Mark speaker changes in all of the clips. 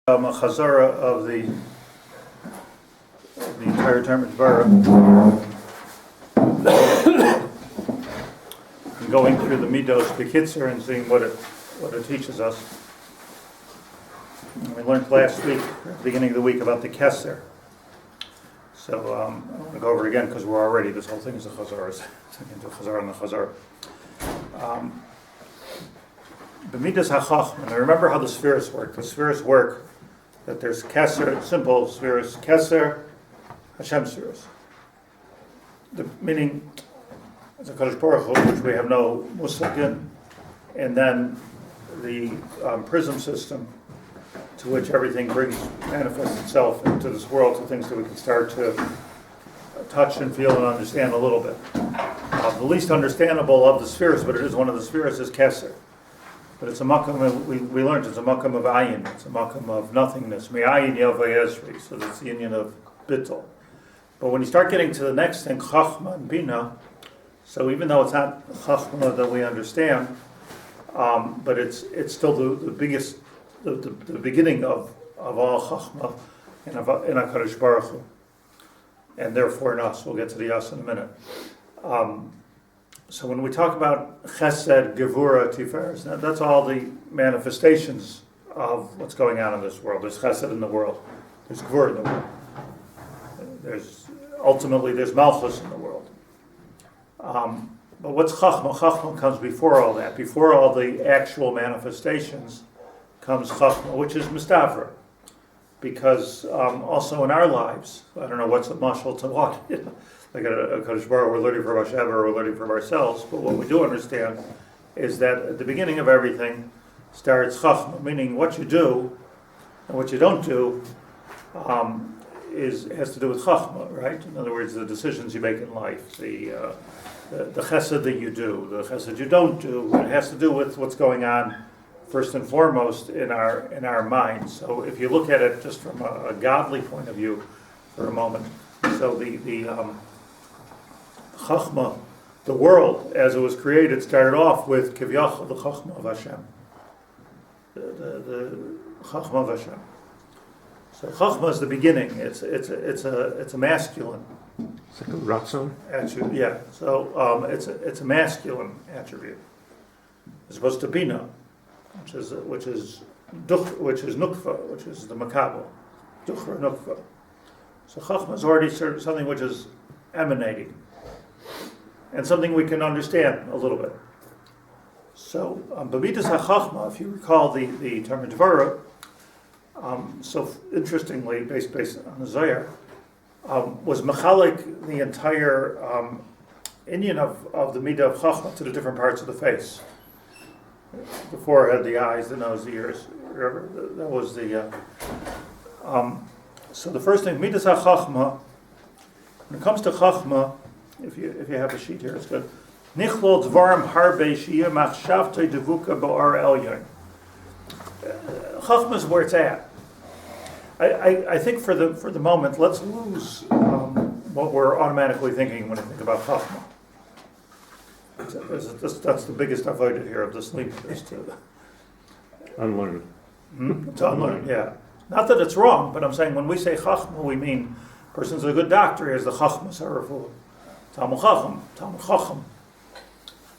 Speaker 1: A chazara of the entire Tomer Devorah, and going through the midos, the Keter, and seeing what it teaches us. And we learned last week, at the beginning of the week, about the Keter. So I want to go over it again because we're already, this whole thing is a chazara. It's into a chazara and a chazara. The midas hachachma. And remember how the Sefirot work. The Sefirot work that there's Keter, simple Sefirot, Keter, Hashem Sefirot. Meaning, it's a Kadosh Baruch Hu, which we have no musag in, and then the prism system, to which everything manifests itself into this world, to things that we can start to touch and feel and understand a little bit. The least understandable of the Sefirot, but it is one of the Sefirot, is Keter. But it's a makam, we learned it's a makam of ayin, it's a makam of nothingness. Me'ayin yavay ezri, so that's the union of bittul. But when you start getting to the next thing, chachma and bina, so even though it's not chachma that we understand, but it's still the biggest, the beginning of all chachma in HaKadosh Baruch Hu, and therefore in us. We'll get to the us in a minute. So when we talk about chesed, gevura, tiferes, that's all the manifestations of what's going on in this world. There's chesed in the world. There's gevura in the world. There's malchus in the world. But what's chachma? Chachma comes before all that. Before all the actual manifestations comes chachma, which is mistavra. Because also in our lives, I don't know what's a mashal to what. Like a Kadosh Baruch, we're learning from Rabbi Haber, we're learning from ourselves, but what we do understand is that at the beginning of everything starts chachma, meaning what you do and what you don't do has to do with chachma, right? In other words, the decisions you make in life, the chesed that you do, the chesed you don't do, it has to do with what's going on first and foremost in our minds. So if you look at it just from a godly point of view for a moment, so the chachma, the world as it was created, started off with kivyachol, the chachma of Hashem. The chachma of Hashem. So chachma is the beginning. It's a masculine.
Speaker 2: It's like a ratzon.
Speaker 1: Attribute. Yeah. So it's a masculine attribute, as opposed to bina, which is nukva, which is the makabel, duchra nukva. So chachma is already something which is emanating, and something we can understand a little bit. So, b'midas hachachma, if you recall the Tomer Devorah, so interestingly, based on the Zohar, was mechalik the entire inyan of the midah of chachma to the different parts of the face. The forehead, the eyes, the nose, the ears. Remember, that was the... so the first thing, midas hachachma, when it comes to chachma, if you have a sheet here, it's good. Nichlol dvarim harbe shiyah machshavtei devuka ba'ar elyon. Chachma is where it's at. I think for the moment, let's lose what we're automatically thinking when we think about chachma. That's the biggest avoided here of the sleep, is to
Speaker 2: Unlearn.
Speaker 1: To unlearn, yeah. Not that it's wrong, but I'm saying when we say chachma, we mean person's a good doctor. He has the chachma saraful. Talmud chacham.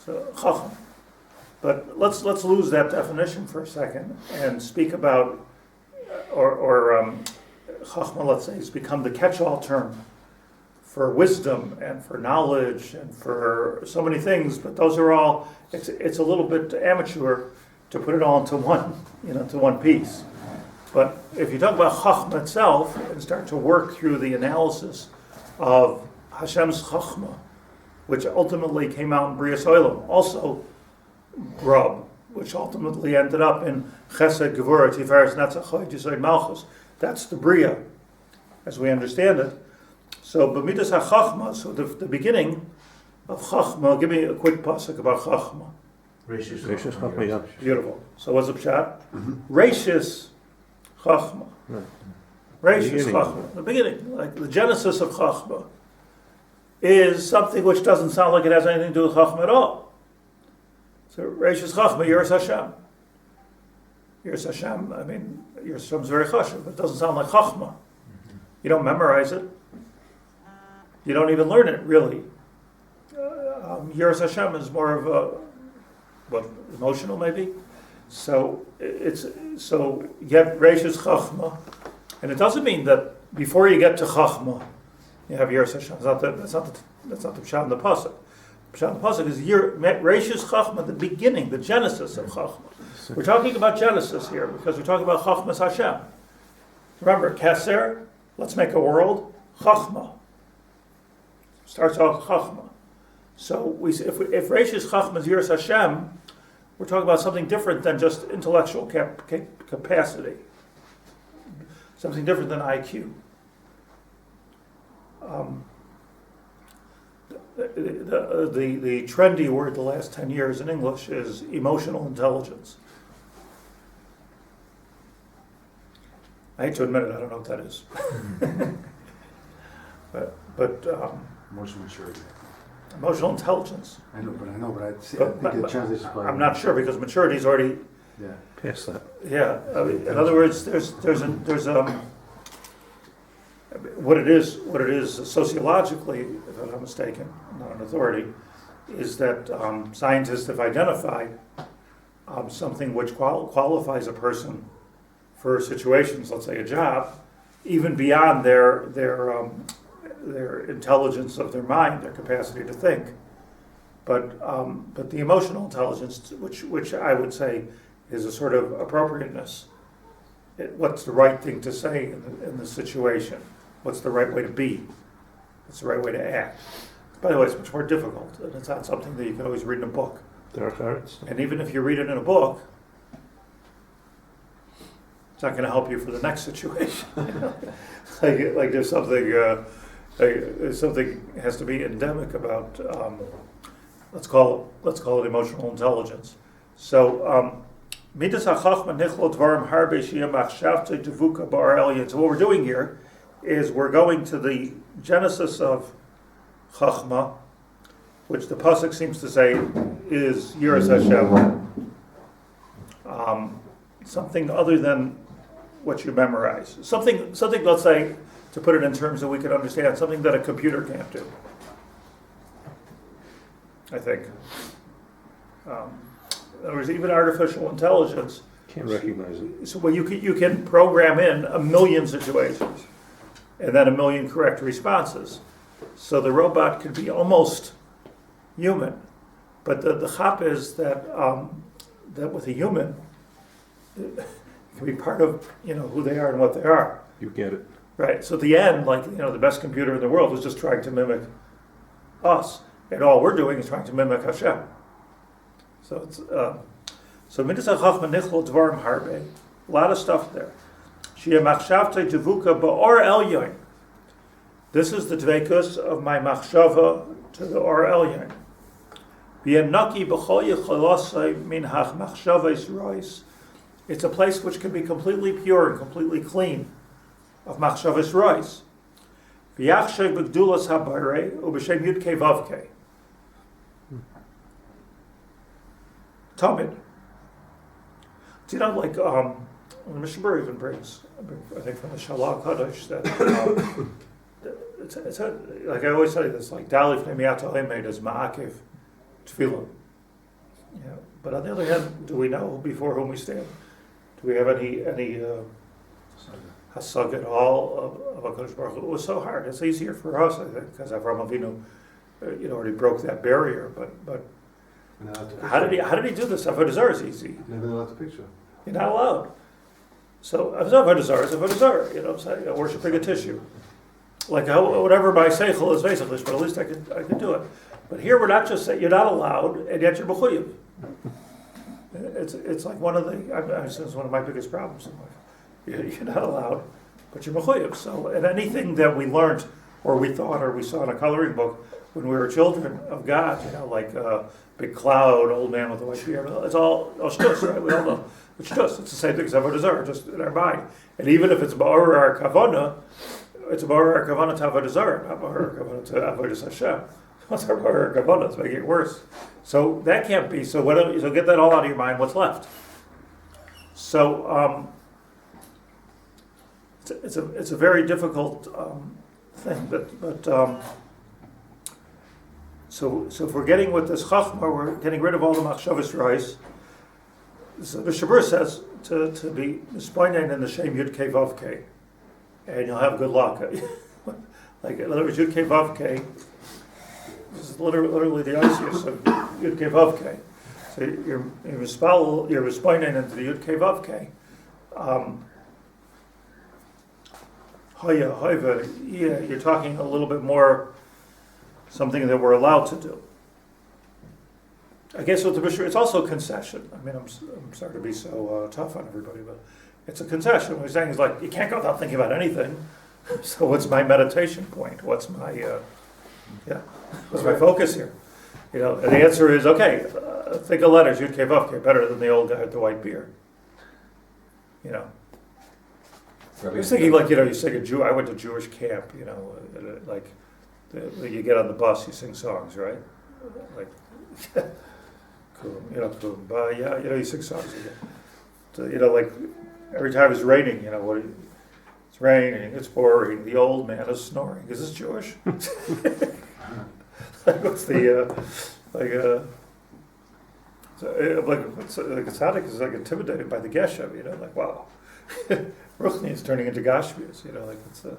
Speaker 1: So chacham. But let's lose that definition for a second and speak about, or chachma, let's say, has become the catch-all term for wisdom and for knowledge and for so many things. But those are all. It's a little bit amateur to put it all into one piece. But if you talk about chachma itself and start to work through the analysis of Hashem's chachma, which ultimately came out in Brias Olam, also grub, which ultimately ended up in Chesed, Gevura, Tiferes, Netzach-Forehead, Yesod, Malchus. That's the Bria, as we understand it. So, b'midas hachachma, so the beginning of chachma. Give me a quick pasuk about chachma.
Speaker 2: Reishis chachma, yeah.
Speaker 1: Beautiful. So, what's the pshat? Reishis chachma. Reishis chachma. The beginning, like the genesis of chachma, is something which doesn't sound like it has anything to do with chachma at all. So, Reishis chachma, Yiras Hashem. Yiras Hashem, I mean, Yiras Hashem is very chashuv, but it doesn't sound like chachma. You don't memorize it. You don't even learn it, really. Yiras Hashem is more of a, emotional maybe? So you get Reishis Chachma, and it doesn't mean that before you get to Chachma, you have Yiras Hashem. That's not the Pshat in the Pasuk. Pshat in the Pasuk is Reishis Chachma, the beginning, the genesis of Chachma. We're talking about Genesis here because we're talking about Chachmas Hashem. Remember, Keter, let's make a world, Chachma. Starts off Chachma. So if Reishis Chachma is Yiras Hashem, we're talking about something different than just intellectual capacity. Something different than IQ. The trendy word the last 10 years in English is emotional intelligence. I hate to admit it, I don't know what that is. but
Speaker 3: Emotional maturity.
Speaker 1: Emotional intelligence.
Speaker 3: I know, but I think the translation is
Speaker 1: I'm not sure because maturity is already
Speaker 2: past that.
Speaker 1: Yeah, in other words, there's what it is sociologically, if I'm not mistaken, I'm not an authority, is that scientists have identified something which qualifies a person for situations, let's say a job, even beyond their intelligence of their mind, their capacity to think. But the emotional intelligence, which I would say is a sort of appropriateness. What's the right thing to say in the situation? What's the right way to be? What's the right way to act? By the way, it's much more difficult, and it's not something that you can always read in a book.
Speaker 2: Dark arts.
Speaker 1: And even if you read it in a book, it's not going to help you for the next situation. like there's something has to be endemic about. Let's call it emotional intelligence. So. So what we're doing here is we're going to the genesis of Chachma, which the Pasuk seems to say is Yiras Hashem. Something other than what you memorize. Something, let's say, to put it in terms that we can understand, something that a computer can't do. I think. In other words, even artificial intelligence
Speaker 2: Can't recognize it.
Speaker 1: So well, you can program in 1,000,000 situations and then 1,000,000 correct responses. So the robot could be almost human, but the chap is that with a human, it can be part of who they are and what they are.
Speaker 2: You get it.
Speaker 1: Right. So at the end, the best computer in the world is just trying to mimic us, and all we're doing is trying to mimic Hashem. So it's Midas HaChachma Nichol Dvarim Harbe, a lot of stuff there. Shia Machshavte Devuka Ba'or Elyon. This is the dvekus of my machshava to the Or Elyon. V'yenaki b'chol yicholasai min hach machshavos rois. It's a place which can be completely pure and completely clean of machshavos rois. V'yachshay b'gdulas habayre u'b'shem yudkei vavkei. Tamid. Do you know, the Mishnah even brings, I think from the Shalach Kadosh, that it's like I always say this, like Dalif Nemiyato Emed is Ma'akev Tefillah. Yeah. But on the other hand, do we know before whom we stand? Do we have any hasag at all of HaKadosh Baruch Hu? It was so hard. It's easier for us, I think, because Avraham Avinu, already broke that barrier. But how did he do this? Avodah Zarah is easy.
Speaker 3: Never allowed to picture.
Speaker 1: You're not allowed. So Avodah Zarah is Avodah Zarah. I'm saying, worshiping a tissue. Whatever my seichel is basically, but at least I could do it. But here we're not just saying you're not allowed, and yet you're mechuyev. It's like one of this is one of my biggest problems in life. You're not allowed, but you're mechuyev. So, and anything that we learned, or we thought, or we saw in a coloring book when we were children of God, like big cloud, old man with a white beard, it's all shtus, right? We all know it's shtus. It's the same thing as Avodah Zarah, just in our mind. And even if it's ba'or our kavana, it's ba'or our kavana to Avodah Zarah, not ba'or our kavana to Avodah Hashem. What's our ba'or our kavana? It's making it worse. So that can't be. So get that all out of your mind. What's left? So it's a very difficult thing, but so if we're getting with this chachma, we're getting rid of all the machshavas reis. So the Shabur says to be mispointed in the shem yud kei vav kei, and you'll have good luck. Like in other words, yud kei vav kei. This is literally the ICS of yud kei vav kei. So you're mispointed into the yud kei vav kei. You're talking a little bit more something that we're allowed to do. I guess with the Bishop, it's also a concession. I mean, I'm sorry to be so tough on everybody, but it's a concession. What he's saying is like, you can't go without thinking about anything. So what's my meditation point? What's my focus here? And the answer is, okay, think of letters, Yud Kei Vav Kei, better than the old guy with the white beard. I was thinking you sing a Jew. I went to Jewish camp. You get on the bus, you sing songs, right? Like, you sing songs. So, like every time it's raining, it's raining, it's pouring. The old man is snoring. Is this Jewish? What's the tzaddik is like intimidated by the geshem. Like wow. Ruchni is turning into Gashmias, it's a...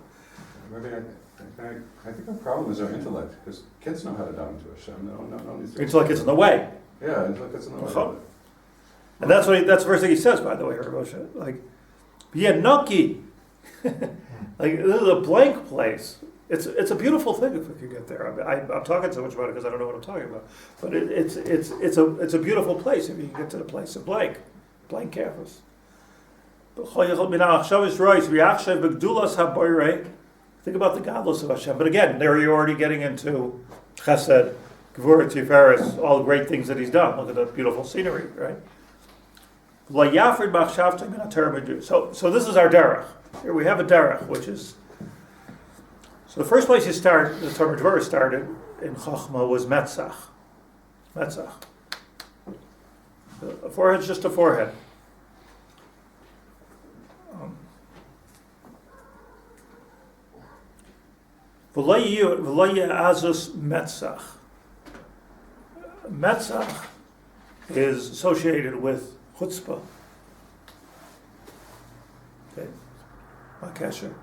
Speaker 4: I think our problem is our intellect, because kids know how to daven to Hashem. No,
Speaker 1: intellect gets in the way.
Speaker 4: Yeah, intellect gets in the way.
Speaker 1: And that's the first thing he says, by the way, Moshe. Like, Noki. Like, this is a blank place. It's a beautiful thing if we could get there. I'm talking so much about it because I don't know what I'm talking about. But it's a beautiful place if you can get to the place of blank canvas. Think about the godless of Hashem. But again, there you're already getting into Chesed, Gevurah, Tiferes, all the great things that he's done. Look at the beautiful scenery, right? So this is our derech. Here we have a derech, which is... So the first place the Tomer Devorah started in Chachma was Metzach. A forehead's just a forehead. Azus Metzach. Metzach is associated with chutzpah. Okay, Makesher.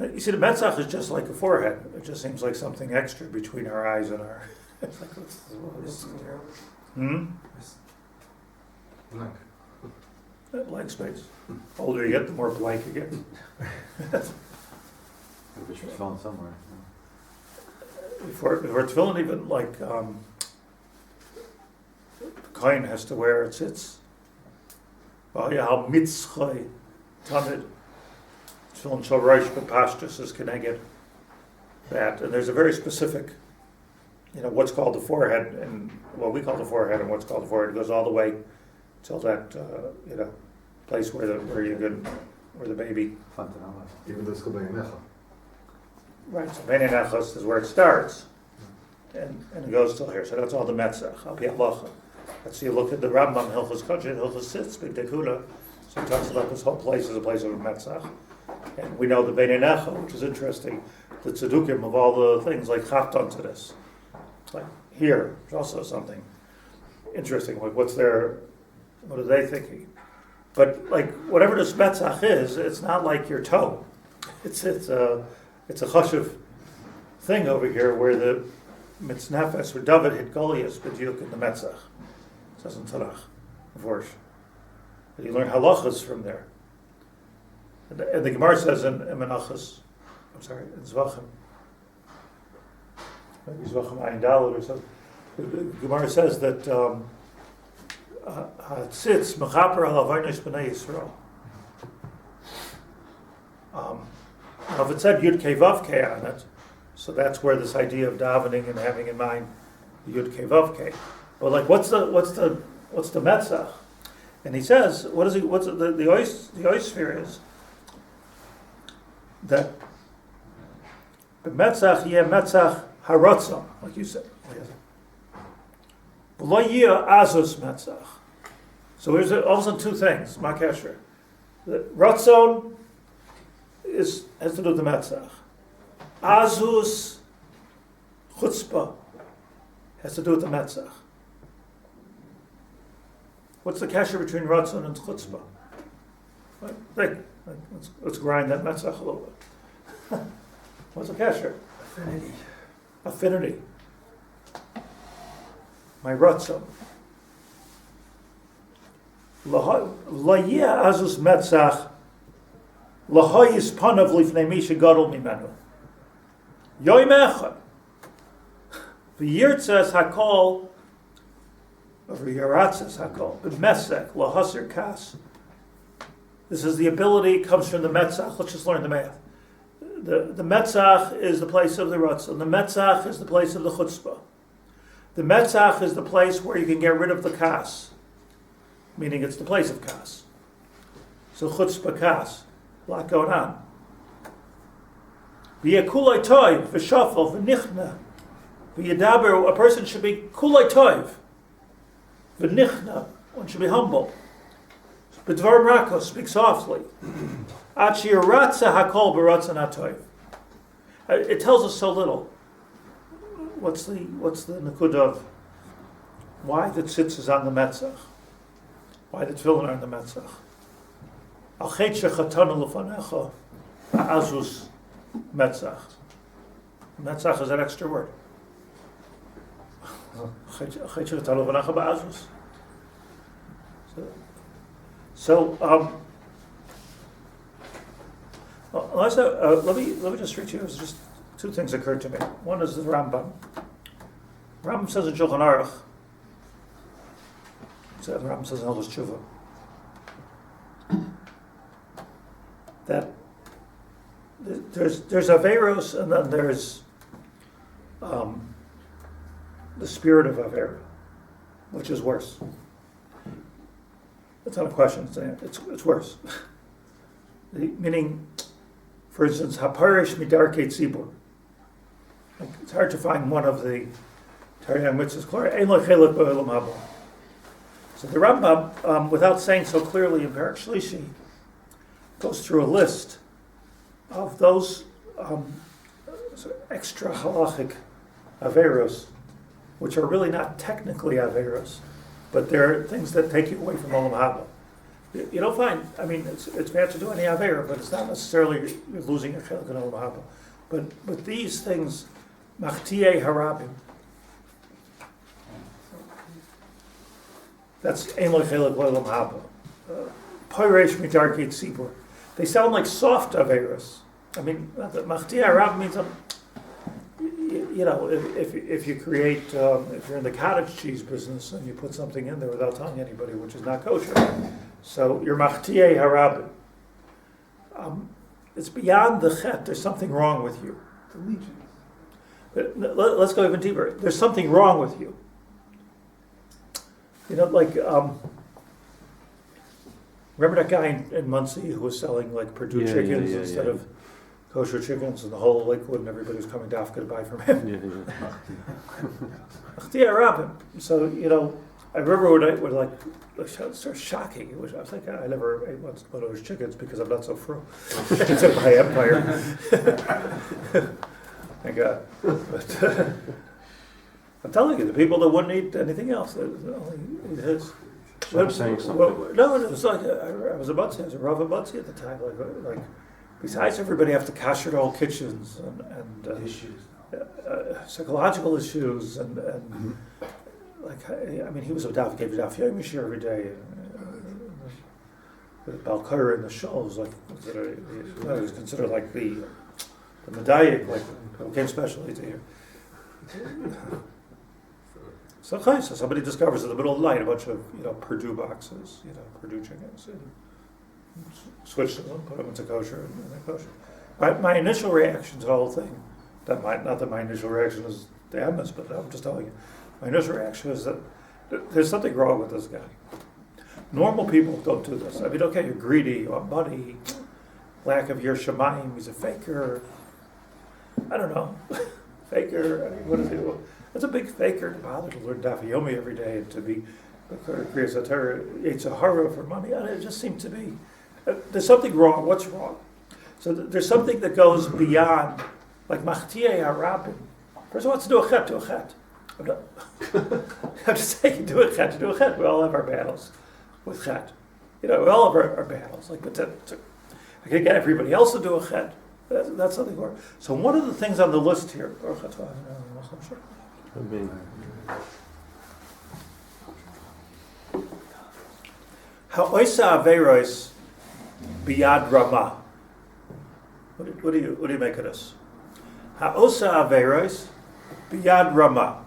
Speaker 1: You see, the Metzach is just like a forehead. It just seems like something extra between our eyes and our. It's like blank space. The older you get, the more blank you get.
Speaker 3: Which was filling somewhere.
Speaker 1: For tefillin, even like the kohen has to wear it sits. How mitzchay tamid tefillin shel rosh b'pashtus is connected that, and there's a very specific, what's called the forehead and what we call the forehead and what's called the forehead. It goes all the way till that place where the baby.
Speaker 3: Even though it's called Be'enecha.
Speaker 1: Right, so Beinei Nechos is where it starts, and it goes till here. So that's all the Metzach, Al Pi Halacha. Let's see, look at the Rambam, Hilchos Kodshei, Hilchos Sitz, Big Dekula. So he talks about this whole place as a place of Metzach. And we know the Beinei Necha, which is interesting, the Tzedukim of all the things, like chapped onto this. Like here, there's also something interesting, like what are they thinking? But like, whatever this Metzach is, it's not like your toe. It's a chashuv thing over here where the mitznefes, where David hit Goliath, b'diuk in the Metzach. It says in Tanakh, Vorsh. You learn halachas from there. And the Gemara says in Menachos, in Zvachim, maybe Zvachim Ayin Daled or something. The Gemara says that Hatzitz mechaper al avaynos b'nei Yisrael. Now, if it said Yud Kei Vav Kei on it, so that's where this idea of davening and having in mind the Yud Kei Vav Kei. But like, what's the Metzach? And he says, the Oisphere is that the Metzach yeh Metzach Haratzon, like you said. V'lo yeh Azus Metzach. So here's all of a sudden two things, ma kesher. The Ratzon has to do with the Metzach. Azus chutzpah has to do with the Metzach. What's the kesher between Ratzon and chutzpah? Let's grind that Metzach a little bit. What's the kesher? Affinity. My Ratzon. La'yeh azus Metzach L'hoyis panav lifnei mi shegadol mimenu. Yoim echad. V'yirtzes hakol, or v'yiratzes hakol, b'mesek l'hasir kas. This is the ability, comes from the Metzach. Let's just learn the math. The Metzach is the place of the Ratzon. The Metzach is the place of the Chutzpah. The Metzach is the place where you can get rid of the Kas, meaning it's the place of Kas. So Chutzpah Kas. A lot going on. V'yekulay toiv, v'shafel, v'nichna, v'yedaber. A person should be kulay toiv, v'nichna. One should be humble. B'dvar rakos, speak softly. Ad shiratza hakol b'ratzon hatoiv. It tells us so little. What's the nakud of why the tzitz is on the Metzach? Why the tefillin are on the Metzach? Al chet shechatanu lefanecha azus Metzach. Metzach is an extra word. Chet shechatanu lefanecha ba'azus. So, let me just read to you. Just two things occurred to me. One is the Rambam. Rambam says in Shulchan Aruch. The Rambam says in Hilchos Tshuva that there's Averos and then there's the spirit of Avera, which is worse. It's not a question. It's worse. Meaning, for instance, haparish midarkei tzibur. It's hard to find one of the Taryag mitzvahs. Ein lo chelik b'olam haba. So the Rambam, without saying so clearly in Perek Shlishi, goes through a list of those sort of extra halachic averos, which are really not technically averos, but they're things that take you away from olam haba. You don't find, I mean, it's bad to do any avera, but it's not necessarily you're losing a chelik in olam haba. But these things, machtiei harabim, that's ein lo chelik olam haba. Poiresh midarkei tzibur. They sound like soft averos. I mean, machtiei harabim means, you know, if you create, if you're in the cottage cheese business and you put something in there without telling anybody, which is not kosher, so you're machtiei harabim. It's beyond the chet. There's something wrong with you. Let's go even deeper. There's something wrong with you. You know, like, remember that guy in Muncie who was selling like Purdue chickens instead of kosher chickens, and the whole Lakewood and everybody was coming to Africa to buy from him. So, you know, I remember when I would like start shocking. I was like, I never ate one of those chickens because I'm not so fru. It's in my empire. Thank God. But I'm telling you, the people that wouldn't eat anything else, they only eat his.
Speaker 2: So I'm saying something.
Speaker 1: No, it was like I was a Butzi. I was a Rav Butzi at the time. Like besides everybody have to kasher their whole kitchens and
Speaker 3: Issues.
Speaker 1: Psychological issues and like I mean he was a daf, gave a daf yomi every day. The Balkair in the show was like he was considered like the medayik, like who came specially to here. So somebody discovers in the middle of the night a bunch of Purdue boxes, Purdue chickens, and switch them, put them into kosher, and they're kosher. My initial reaction to the whole thing, not that my initial reaction is damnus, but I'm just telling you, my initial reaction is that there's something wrong with this guy. Normal people don't do this. I mean, okay, you're greedy, you want money, lack of your shamayim, he's a faker. I don't know, faker. I mean, what is he? It's a big faker to bother to learn daf yomi every day and to be creates a terror, it's a horror for money, and it just seemed to be, there's something wrong. What's wrong? So there's something that goes beyond, like Machtiyeh HaRabim. First of all, let's do a chet, do a chet. I'm just saying, do a chet, do a chet. We all have our battles with chet. We all have our battles. Like, but I can get everybody else to do a chet. That's something more. So one of the things on the list here,
Speaker 2: I mean,
Speaker 1: Ha'oisa Averos biyad Ramah. What do you make of this? Ha'osa Averos biyad Ramah.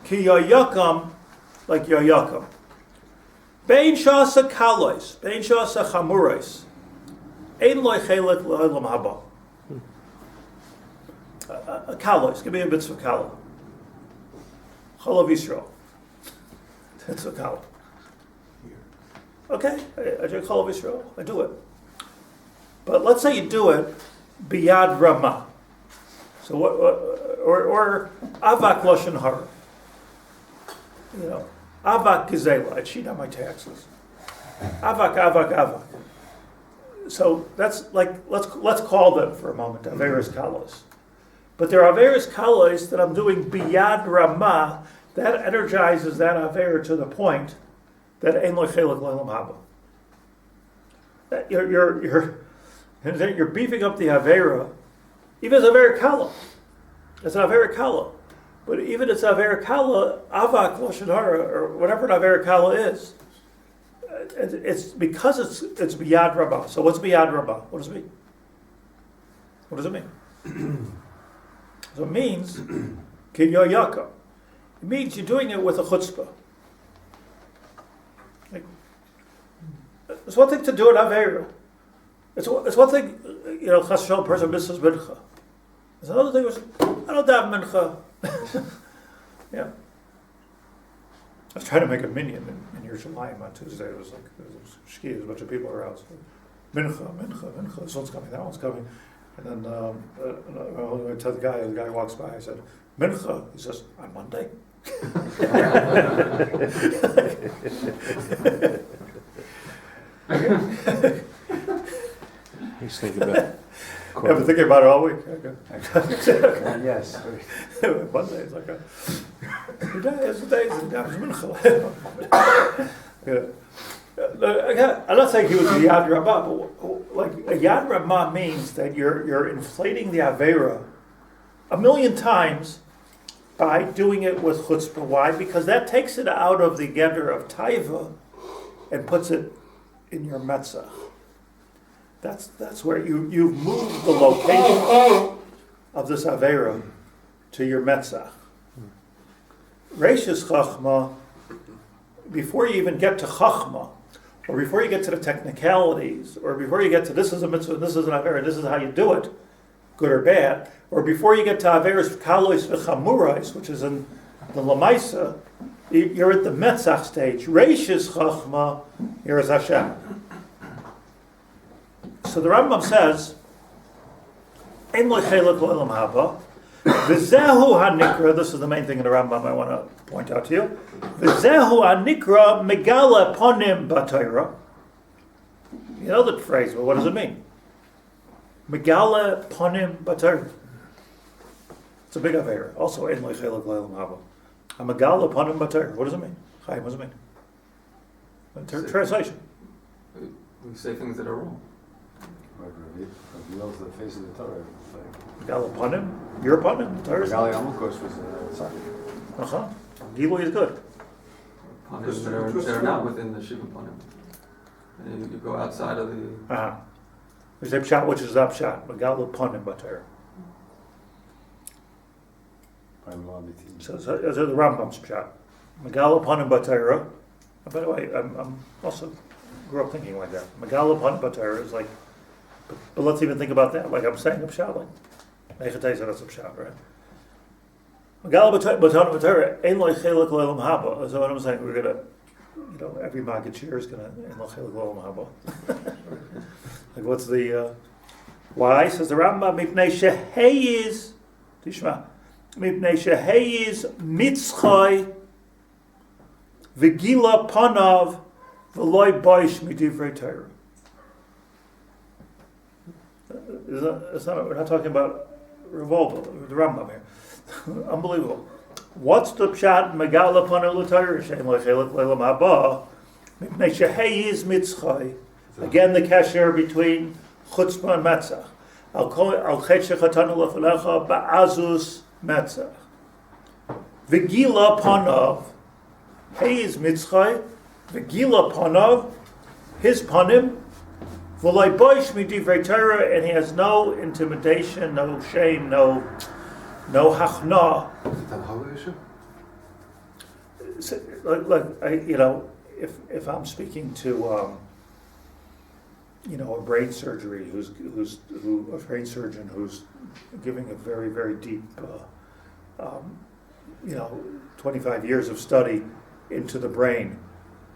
Speaker 1: Ki yoyakam, like yoyakam. Bein shasa kalois, bein shasa chamurais. Ein loy chelik lo'olam haba. A kalois, give me a mitzvah kalo. Cholav Yisrael. That's a kalo. Okay, I do Cholav Yisrael. I do it. But let's say you do it biyad Ramah. So what? Or avak lashon hara. Avak gizela. I cheat on my taxes. Avak. So that's like let's call them for a moment averos kalos. But there are averos kalos that I'm doing biyad Ramah that energizes that aver to the point that ein lo chelik l'olam haba. You're beefing up the avera, even as avera kala. It's an avera kala, but even it's avera kala avak lashon hara or whatever an avera kala is. It's because it's biyad Rabbah. So what's biyad Rabbah? What does it mean? What does it mean? So it means ki yoyaka. It means you're doing it with a chutzpah. It's one thing to do an avera. It's one thing, chas v'shalom, person misses mincha. It's another thing was, I don't have mincha. Yeah. I was trying to make a minyan in Yerushalayim on Tuesday. It was shki, there's a bunch of people around. So, mincha, this one's coming, that one's coming. And then I tell the guy walks by, I said, mincha. He says, on Monday.
Speaker 2: he's thinking about.
Speaker 1: I've been thinking about it all week.
Speaker 3: Yes.
Speaker 1: Monday is like a day is mincha. Yeah. I'm not saying he was the Yad Rabbah, but like a Yad Rabbah means that you're inflating the Avera 1,000,000 times by doing it with chutzpah. Why? Because that takes it out of the Keter of Taiva and puts it in your Metzach. That's where you've moved the location of this Avera to your Metzach. Reishis Chachma, before you even get to Chachma, or before you get to the technicalities, or before you get to this is a mitzvah, this is an Avera, this is how you do it, good or bad, or before you get to Averos Kalois V'Chamurais, which is in the Lamaisa, you're at the Metzach stage. Reishis Chachma, here is Hashem. So the Rambam says, Ein lo chelik l'olam haba, v'zehu hanikra, this is the main thing in the Rambam I want to point out to you, v'zehu hanikra megala ponim b'Torah. You know the phrase, but what does it mean? Megala ponim b'Torah. It's a big affair. Also, Ein lo chelik l'olam haba. A megala ponim b'Torah. What does it mean? Chaim, what does it mean? Translation.
Speaker 5: We say things that are wrong.
Speaker 3: Reveals the face of the Torah.
Speaker 1: Megala ponim. You're ponim. Torah is
Speaker 3: Gali Amukosh was a
Speaker 1: Gilui is good.
Speaker 5: Punim that are not within the Shiva Punim. And you go outside of the...
Speaker 1: There's a pshat, which is up pshat. Megala ponim b'Torah. So the Rambam's pshat. Megala ponim b'Torah. By the way, I'm also grew up thinking like that. Megala ponim b'Torah is like, but let's even think about that. Like I'm saying a pshat, like Nechatei said that's a pshat, right? Megala ponim b'Torah ein lo chelik l'olam haba. So what I'm saying, we're gonna, every Maggid Shir is gonna ein lo chelik l'olam haba. Like what's the why? Says the Rambam, mipnei sheheyiz tishma. Mipnei sheheyiz mitzchay v'gila panav v'loy boish midivrei Torah. We're not talking about revolver, the Rambam here. Unbelievable. What's the pshat megala panav l'Torah shein lechelik leilam haba mipnei sheheyiz mitzchay? Again, the kasher between chutzpah and metzach. Al chet shechatanu lefalecha ba'azus metzach. V'gila panav, heyiz mitzchay. V'gila panav, his panim. V'loi boish midivrei Torah, and he has no intimidation, no shame, no hachna.
Speaker 4: Is it a Haber issue?
Speaker 1: If I'm speaking to a brain surgery a brain surgeon who's giving a very, very deep 25 years of study into the brain,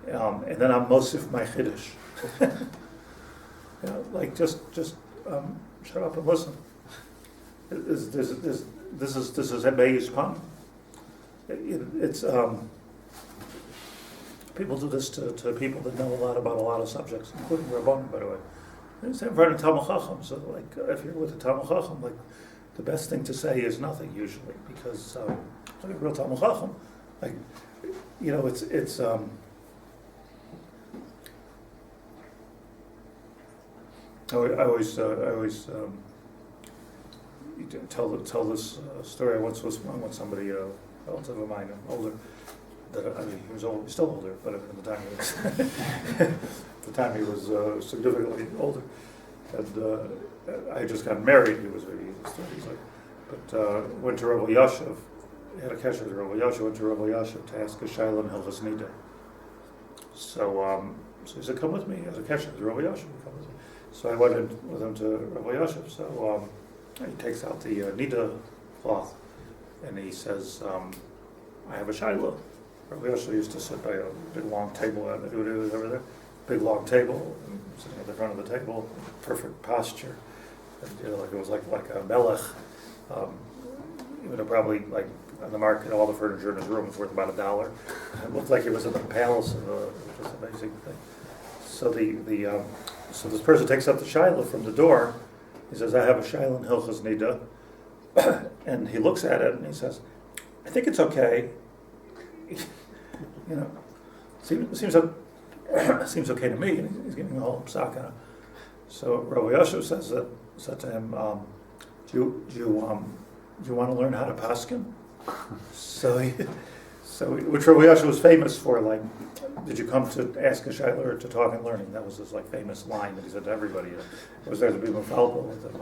Speaker 1: and then I'm mosif my chiddush. Shut up and listen. This is Hebei's pun. It's people do this to people that know a lot about a lot of subjects, including Rabbanim, by the way. It's in front of Talmud Chacham, so if you're with a Talmud Chacham, the best thing to say is nothing usually, because a real Talmud Chacham, it's I always tell this story. I once was with somebody, a relative of mine, older. He was old, still older, but at the time he was significantly older. And I had just gotten married. He was in his 30s, but went to Rabbi Yaakov. He had a kesher with Rabbi Yaakov. Went to Rabbi Yaakov to ask a shaila in Hilchos Nida. So he said, "Come with me." As a kesher with Rabbi Yaakov, come with me. So I went in with him to Rabbi Yaakov. So he takes out the Nida cloth, and he says, "I have a shaila." Rabbi Yaakov used to sit by a big long table over there, big long table, and sitting at the front of the table, perfect posture, and, it was like a melech. Probably like on the market, all the furniture in his room was worth about $1. It looked like he was in the palace of which is an amazing thing. So so this person takes up the shaila from the door. He says, "I have a shaila in Hilchos Nida," and he looks at it and he says, "I think it's okay." Seems okay to me. And he's giving the whole psak on it. So Rabbi Yaakov said to him, "Do you want to learn how to paskin?" Which Rabbi Yaakov was famous for, did you come to ask a shaila or to talk and learning? That was his famous line that he said to everybody. It was there to be mafalbo with him,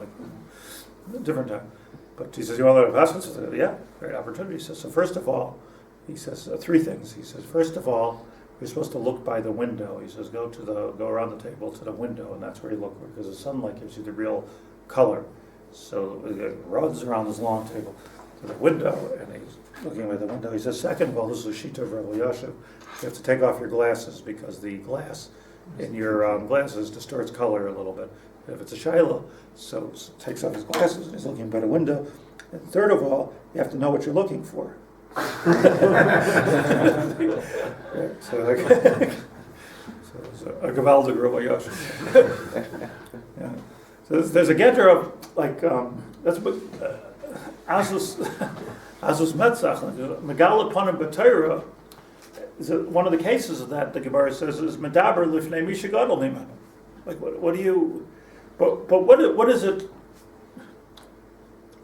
Speaker 1: a different time. But he says, "You want to learn how to paskin?" He said, "Yeah, great opportunity." He says, "So first of all," he says, three things. He says, "First of all, you're supposed to look by the window." He says, go around the table to the window, and that's where you look, because the sunlight gives you the real color. So it runs around this long table to the window, and he's looking by the window. He says, second of all, this is a Shlit'a of Rabbi Yaakov. You have to take off your glasses, because the glass in your glasses distorts color a little bit. If it's a shaila, so takes off his glasses and he's looking by the window. And third of all, you have to know what you're looking for. So a gavaldig Rabbi Yaakov. Yeah. So there's a getter of that's azus metzach megala panim b'Torah. One of the cases of that the Gemara says is medaber lifnei mishagadol mimanu. What do you? But what is it?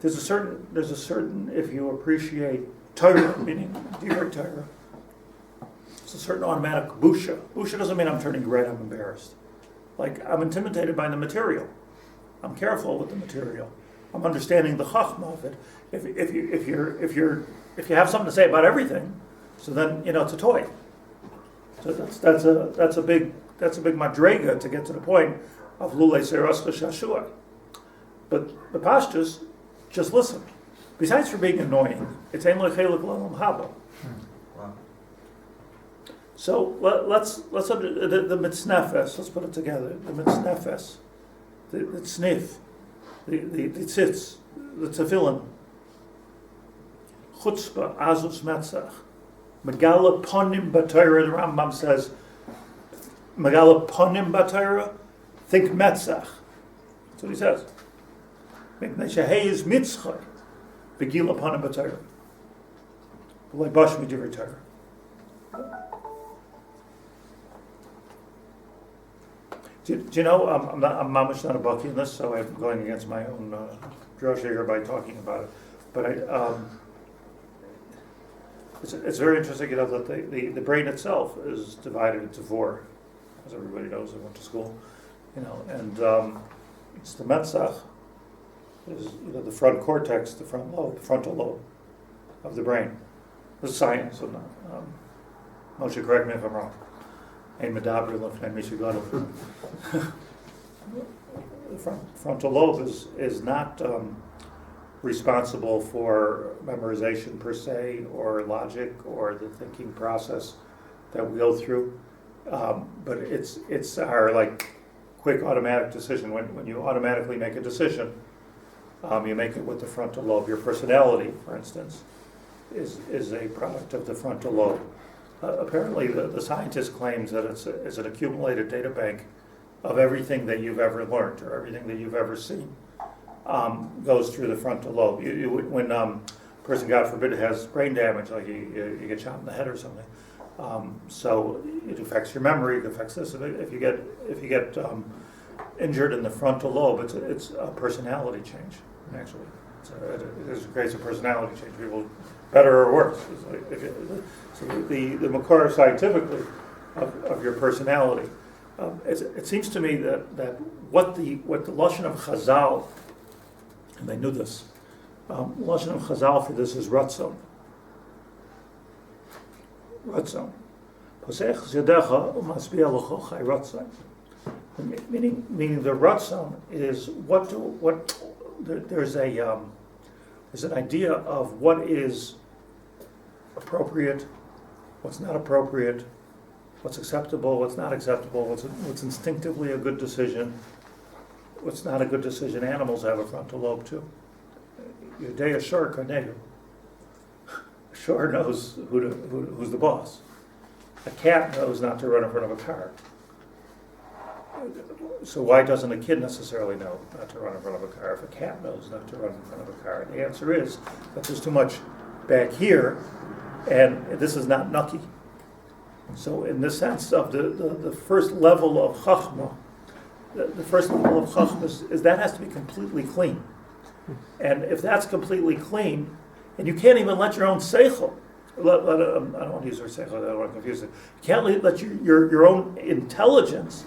Speaker 1: There's a certain if you appreciate Torah, meaning dear Torah, it's a certain automatic busha. Busha doesn't mean I'm turning red, I'm embarrassed. I'm intimidated by the material. I'm careful with the material. I'm understanding the chachma of it. If you have something to say about everything, so then it's a toy. So that's a big madrega to get to the point of lulei seirascha shashua. But the pashtus, just listen. Besides for being annoying, it's ein lechelik l'olam haba.
Speaker 5: Wow.
Speaker 1: So let's the mitznefes. Let's put it together. The mitznefes, the tzniff, the tzitz, the tefillin, chutzpah, azus metzach, Megala Ponim B'Torah, the Rambam says, Megala Ponim B'Torah, think Metzach. That's what he says. Mipnei Shehei is Mitzchai, Begila Ponim B'Torah. Like Bash Midivrei Torah. Do you know, I'm mamish not a baki in this, so I'm going against my own drasha here by talking about it. But it's very interesting, you know, that the brain itself is divided into four, as everybody knows that went to school, you know, and it's the Metzach, is, you know, the front cortex, the frontal lobe of the brain. This is science, and Moshe, correct me if I'm wrong. The frontal lobe is not responsible for memorization per se, or logic, or the thinking process that we go through. But it's our like quick automatic decision. When you automatically make a decision, you make it with the frontal lobe. Your personality, for instance, is a product of the frontal lobe. Apparently, the scientist claims that it's an accumulated data bank of everything that you've ever learned or everything that you've ever seen goes through the frontal lobe. When a person, God forbid, has brain damage, like you get shot in the head or something, so it affects your memory, it affects this. If you get injured in the frontal lobe, it's a personality change, actually. It creates a personality change. People, better or worse. So the makor scientifically of your personality. It seems to me that what the lashon of Chazal, and they knew this, lashon of Chazal for this is ratzon. Ratzon. Posech yadecha umasbiya l'chochai ratzon. Meaning the ratzon is there's an idea of what is appropriate, what's not appropriate, what's acceptable, what's not acceptable, what's instinctively a good decision, what's not a good decision. Animals have a frontal lobe too. Yodei Ashar Karnegu. Ashar knows who's the boss. A cat knows not to run in front of a car. So why doesn't a kid necessarily know not to run in front of a car if a cat knows not to run in front of a car? And the answer is that there's too much back here, and this is not nucky. So in the sense of the first level of chachma, the first level of chachma is that has to be completely clean. And if that's completely clean, and you can't even let your own seichel, I don't want to use our seichel, I don't want to confuse it. You can't let your own intelligence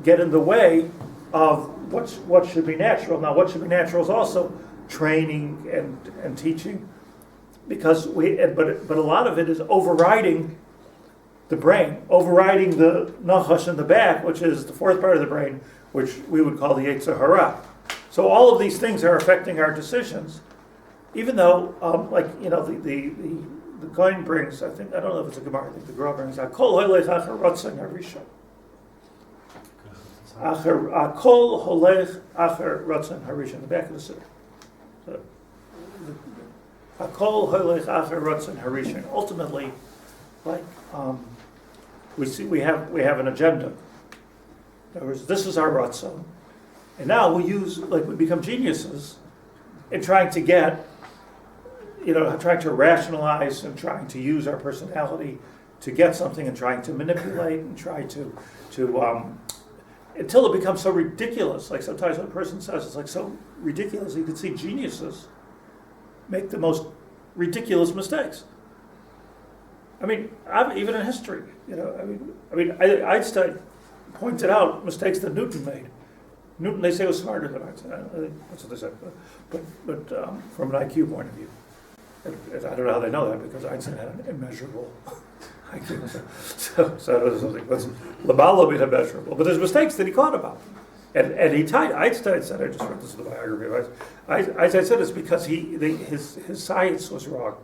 Speaker 1: get in the way of what should be natural. Now, what should be natural is also training and teaching, because but a lot of it is overriding the brain, overriding the nachash in the back, which is the fourth part of the brain, which we would call the Yetzer Hara. So all of these things are affecting our decisions, even though, the Kohen brings, I don't know if it's a Gemara, I think the Gra brings, Akol holech acher ratzon harisha. Akol holech acher ratzon harisha, in the back of the Siddur. Akol holech acher ratzon harisha. Ultimately, we have an agenda. In other words, this is our ratzon, and now we become geniuses in trying to get, trying to rationalize and trying to use our personality to get something, and trying to manipulate and try to until it becomes so ridiculous. Like sometimes when a person says it's like so ridiculous, you can see geniuses make the most ridiculous mistakes. Even in history, Einstein pointed out mistakes that Newton made. Newton, they say, was smarter than Einstein. That's what they said. But from an IQ point of view, I don't know how they know that, because Einstein had an immeasurable IQ. So it was something that's labala bit immeasurable. But there's mistakes that he caught about. And he tied, Einstein said, I just read this in the biography of Einstein said it's because his science was wrong.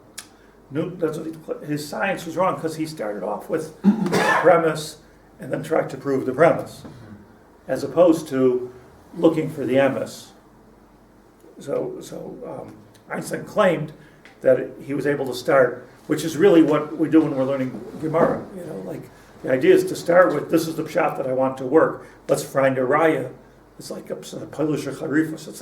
Speaker 1: His science was wrong because he started off with a premise and then tried to prove the premise, as opposed to looking for the emes. So Einstein claimed that he was able to start which is really what we do when we're learning Gemara. Like the idea is to start with, this is the pshat that I want to work. Let's find a raya. It's like a polish or charifus. It's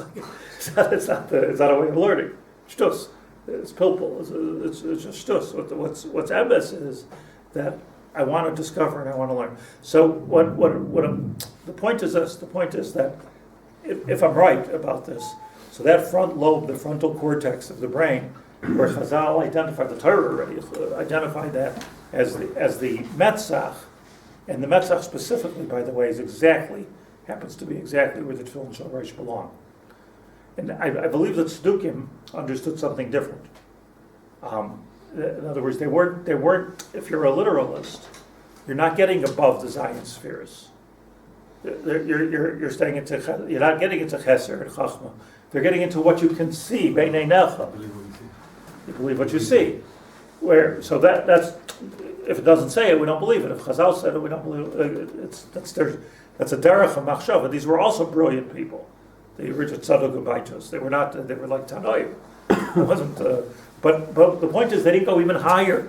Speaker 1: not a way of learning. Shtus. It's pilpul. It's just shtus. What's emes is that I want to discover and I want to learn. So the point is this. The point is that if I'm right about this, so that front lobe, the frontal cortex of the brain, where Chazal identified, the Torah already identified that as the Metzach, and the Metzach specifically, by the way, happens to be exactly where the Tefillin Shel Reish belong. And I believe that Tzdukim understood something different. In other words, they weren't. If you're a literalist, you're not getting above the Zion spheres. You're staying into. You're not getting into Cheser and Chachma. They're getting into what you can see. Beinei Necha. You believe what you see. So that's if it doesn't say it, we don't believe it. If Chazal said it, we don't believe it. That's a derech of machshava. These were also brilliant people. The original tzaddik and baitos. They were not. They were like Tanoim. It wasn't. But the point is, they didn't go even higher.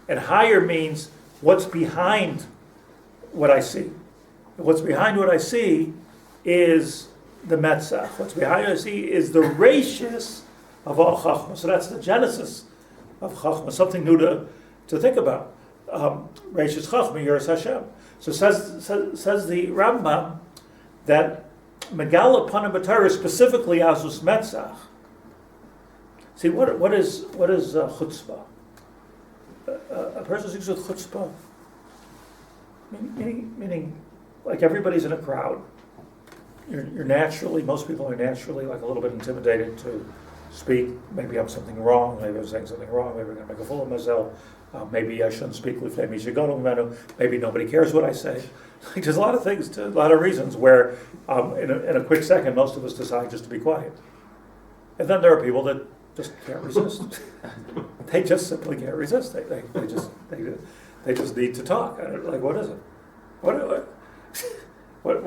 Speaker 1: And higher means what's behind what I see. What's behind what I see is the Metzach. What's behind what I see is the ratius of all Chachma. So that's the genesis of Chachma, something new to think about. Ratius Chachma, Yiras Hashem. So says the Rambam that Megala Panim B'Torah specifically Azus Metzach. See, what is chutzpah? A person speaks with chutzpah, meaning like everybody's in a crowd. Most people are naturally like a little bit intimidated to speak. Maybe I'm something wrong. Maybe I'm saying something wrong. Maybe I'm going to make a fool of myself. Maybe I shouldn't speak lifnei mishigonim menu. Maybe nobody cares what I say. There's a lot of things, a lot of reasons where in a quick second most of us decide just to be quiet. And then there are people that just can't resist. They just simply can't resist. They just need to talk. Like, what is it? What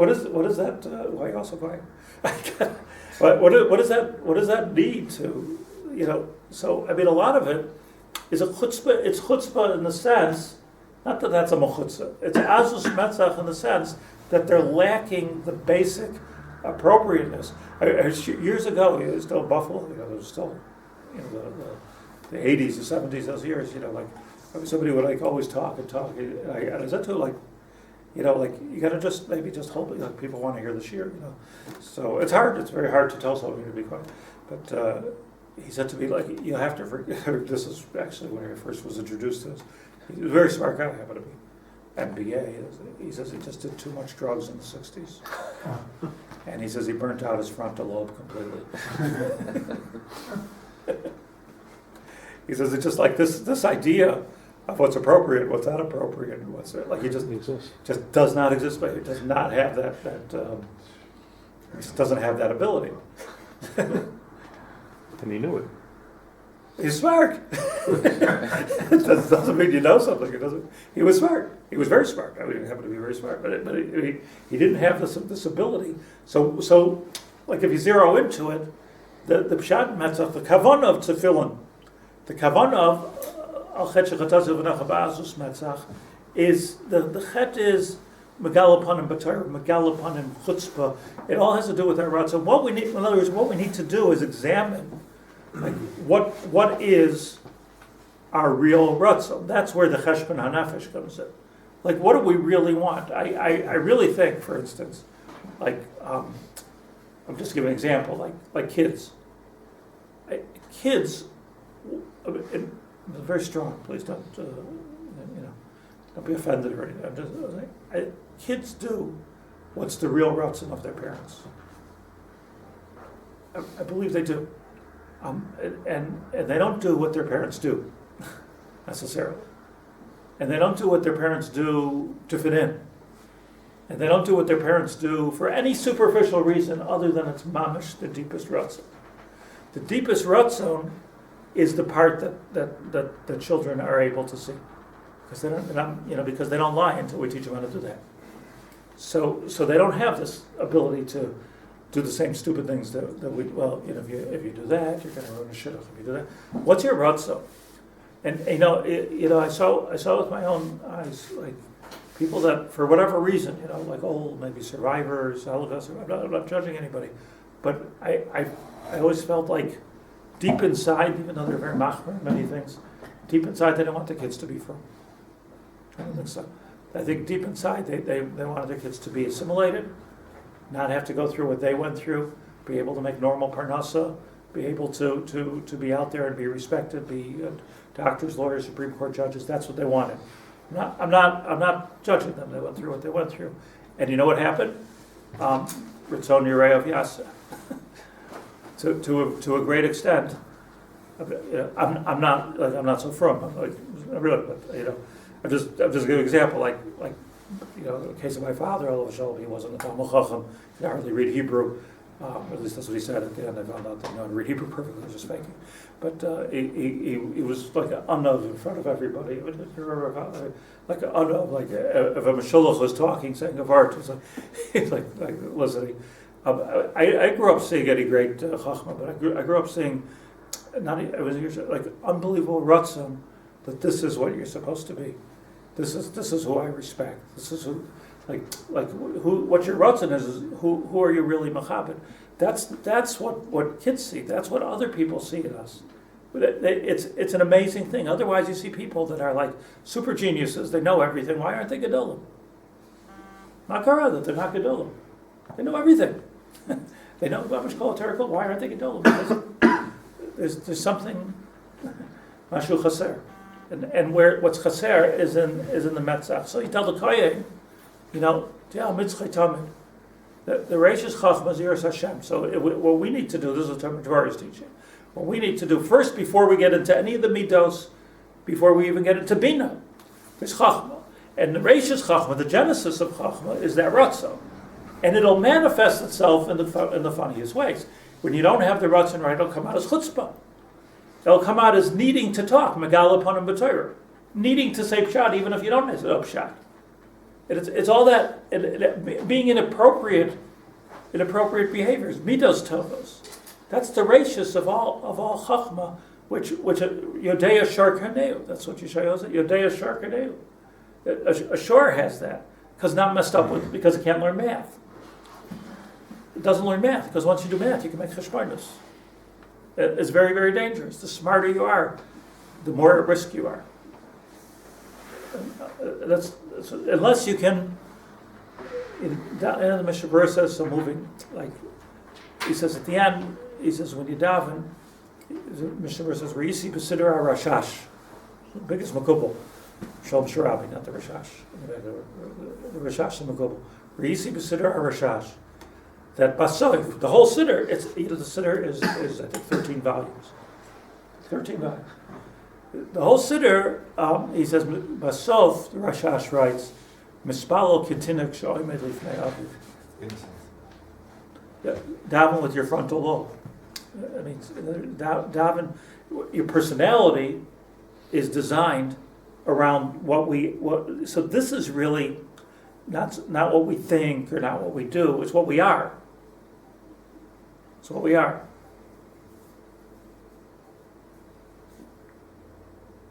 Speaker 1: is that? Why are you all so quiet? What does that need to? So I mean, a lot of it is a chutzpah. It's chutzpah in the sense, not that that's a mechutza. It's azus metzach in the sense that they're lacking the basic appropriateness. Years ago, it was still Buffalo. There was still, the 80s, the 70s, those years. Somebody would always talk. And I said to her, you got to just hold it. People want to hear the shir. So it's hard. It's very hard to tell somebody to be quiet. But he said to me, you have to forget. This is actually when he first was introduced to us. He was a very smart guy. Happened to be MBA. He says he just did too much drugs in the 60s. And he says he burnt out his frontal lobe completely. He says it's just like this idea of what's appropriate, what's not appropriate, what's it just does not exist. But it does not have that it just doesn't have that ability.
Speaker 2: And he knew it.
Speaker 1: He's smart. It doesn't mean you know something. It doesn't. He was smart. He was very smart. I mean, he happened to be very smart, but he didn't have this ability. So like if you zero into it, the pshat metzach, the kavanah of tefillin, the kavanah of al chet shechatzav v'nachah ba'azus metzach is the chet is megala panim b'Torah, megala panim chutzpah. It all has to do with our ratzon. What we need, in other words, what we need to do is examine. What is our real ratzon? That's where the cheshbon hanefesh comes in. What do we really want? I really think, for instance, I'm just giving an example, like kids. Kids, I'm very strong. Please don't, don't be offended or anything. I'm just saying, kids do what's the real ratzon of their parents. I believe they do. And they don't do what their parents do, necessarily. And they don't do what their parents do to fit in. And they don't do what their parents do for any superficial reason other than it's mamish, the deepest ratzon. The deepest ratzon is the part that the children are able to see. Because because they don't lie until we teach them how to do that. So they don't have this ability to do the same stupid things that we, if you do that, you're going to ruin the shidduch. If you do that, what's your ratzon? And I saw with my own eyes, like people that for whatever reason, like old maybe survivors, Holocaust. I'm not judging anybody, but I always felt like deep inside, even though they're very machmer in many things, deep inside they don't want the kids to be from. I don't think so. I think deep inside they wanted their kids to be assimilated, not have to go through what they went through, be able to make normal parnasa, be able to be out there and be respected, be doctors, lawyers, Supreme Court judges. That's what they wanted. I'm not judging them. They went through what they went through, and you know what happened? Ritzon Yirei of Yasa. To a great extent. I'm not so from. I'm like, really, but I'm just giving an example. Like the case of my father, he wasn't a Talmud Chacham. He could hardly read Hebrew. At least that's what he said at the end. I found out that he could read Hebrew perfectly. I was just faking. But he was like an unknown in front of everybody. Like an unknown, like if a Meshulach was talking, saying of art, he's like listening. I grew up seeing any great Chachma, but I grew up seeing like unbelievable ratzon that this is what you're supposed to be. This is who I respect. This is who. What your ratzon is who are you really machabed? That's what kids see. That's what other people see in us. It's an amazing thing. Otherwise, you see people that are like super geniuses. They know everything. Why aren't they gedolim? Makara that they're not gedolim. They know everything. They know about much terrible. Why aren't they gedolim? Because there's something mashu chaser, and what's chaser is in the metzach. So you tell the kohen. Mitzchay Tamid. The Reishis Chachma is Yiras Hashem. So what we need to do, this is what Tomer Devorah is teaching. What we need to do first, before we get into any of the midos, before we even get into Bina, is Chachma. And the Reishis Chachma, the genesis of Chachma, is that Ratzon. And it'll manifest itself in the funniest ways. When you don't have the Ratzon right, it'll come out as Chutzpah. It'll come out as needing to talk, Megal upon B'Torah. Needing to say Pshat, even if you don't say Pshat. It's all that being inappropriate behaviors, midos tovos. That's the ratius of all chachma, which Yodeya Shar Karneu. That's what Yeshayahu said. Yodeya Shar Karneu. A shor has that because not messed up with because it can't learn math. It doesn't learn math because once you do math, you can make cheshbonos. It's very, very dangerous. The smarter you are, the more at risk you are. Unless you can, the Mishnah Berurah says, so moving, like, he says at the end, he says, when you daven, the Mishnah Berurah says, Re'isi b'siddur ha-rashash, the biggest makubal, Shalom Sharabi, not the Rashash, the Rashash and makubal, Re'isi b'siddur ha-rashash, that basoif, the whole siddur, the siddur is I think 13 volumes. 13 volumes. The whole siddur, he says, Basof, the Rashash writes, Mispalo kitinik sho'imed lifnei aviv. Daven with your frontal lobe. I mean, daven, your personality is designed around so this is really not what we think or not what we do, it's what we are. It's what we are.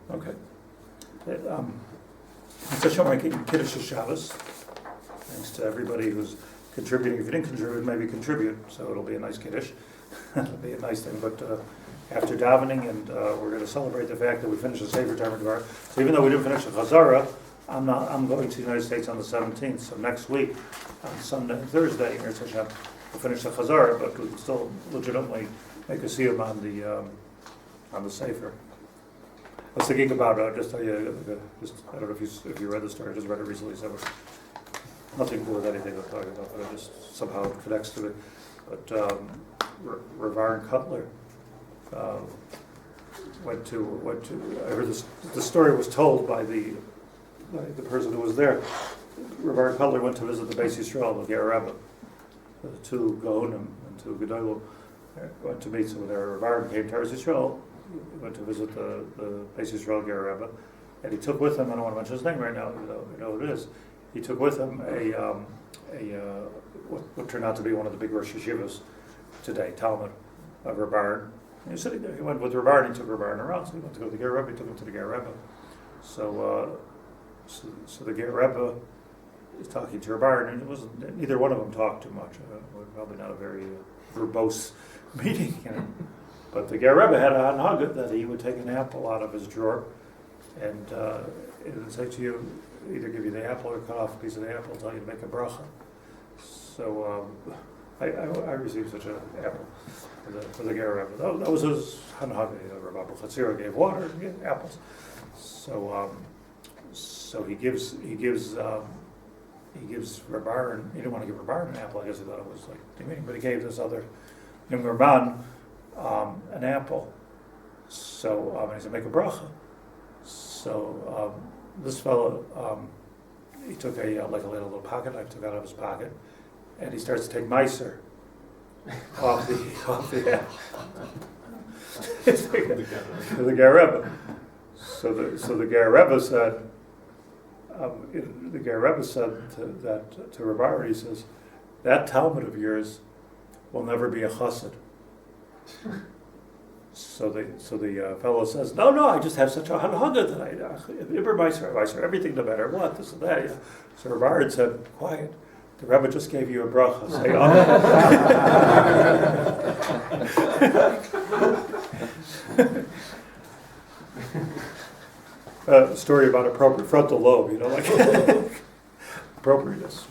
Speaker 1: Okay. So Shomer Kiddush Shabbos. Thanks to everybody who's contributing. If you didn't contribute, maybe contribute. So it'll be a nice Kiddush. It'll be a nice thing. But after davening, and we're going to celebrate the fact that we finished the Sefer Tomer Devorah. So even though we didn't finish the Chazara, I'm going to the United States on the 17th. So next week, on Sunday and Thursday, we'll finish the Chazara, but we can still legitimately make a siyum on the Sefer. I was thinking about just tell you, I don't know if you read the story. I just read it recently, so nothing to do with anything I'm talking about, but it just somehow connects to it. But Rav Cutler went to. I heard the story was told by the person who was there. Rav Cutler went to visit the Beis Yisrael of Ger Rebbe. The two Gaonim and two Gedolim went to meet some of their Rav came to Eretz Yisrael. He went to visit the Beis Yisrael Ger Rebbe, and he took with him, I don't want to mention his name right now, even though you know who it is, he took with him what turned out to be one of the big Rosh Yeshivas today, Talmud of Rabbi He was sitting there. He went with Rabbi and he took Rabbi around. So he went to go to the Ger Rebbe. He took him to the Ger Rebbe. So the Ger Rebbe is talking to Rabbi, and it wasn't. Neither one of them talked too much. Probably not a very verbose meeting, you know. But the Ger Rebbe had a hanhaga that he would take an apple out of his drawer, and it would say to you, either give you the apple or cut off a piece of the apple and tell you to make a bracha. So I received such an apple for the Ger Rebbe. That was his hanhaga. Rabbi Chatzira gave water, and gave apples. So he gives Rabbi, and he didn't want to give Rabbi an apple. I guess he thought it was like demeaning, but he gave this other younger man an apple. So and he said, make a bracha. So this fellow, he took a little pocket knife, took out of his pocket, and he starts to take miser off the apple. The Ger Rebbe. So the Ger Rebbe said, to Rabbi, he says, that Talmud of yours will never be a chassid. So the fellow says, no, I just have such a hanhaga that I everything no matter what, this and that. Yeah. So Rabbi said, quiet. The Rebbe just gave you a bracha. Say amen. Story about appropriate frontal lobe, you know, like appropriateness.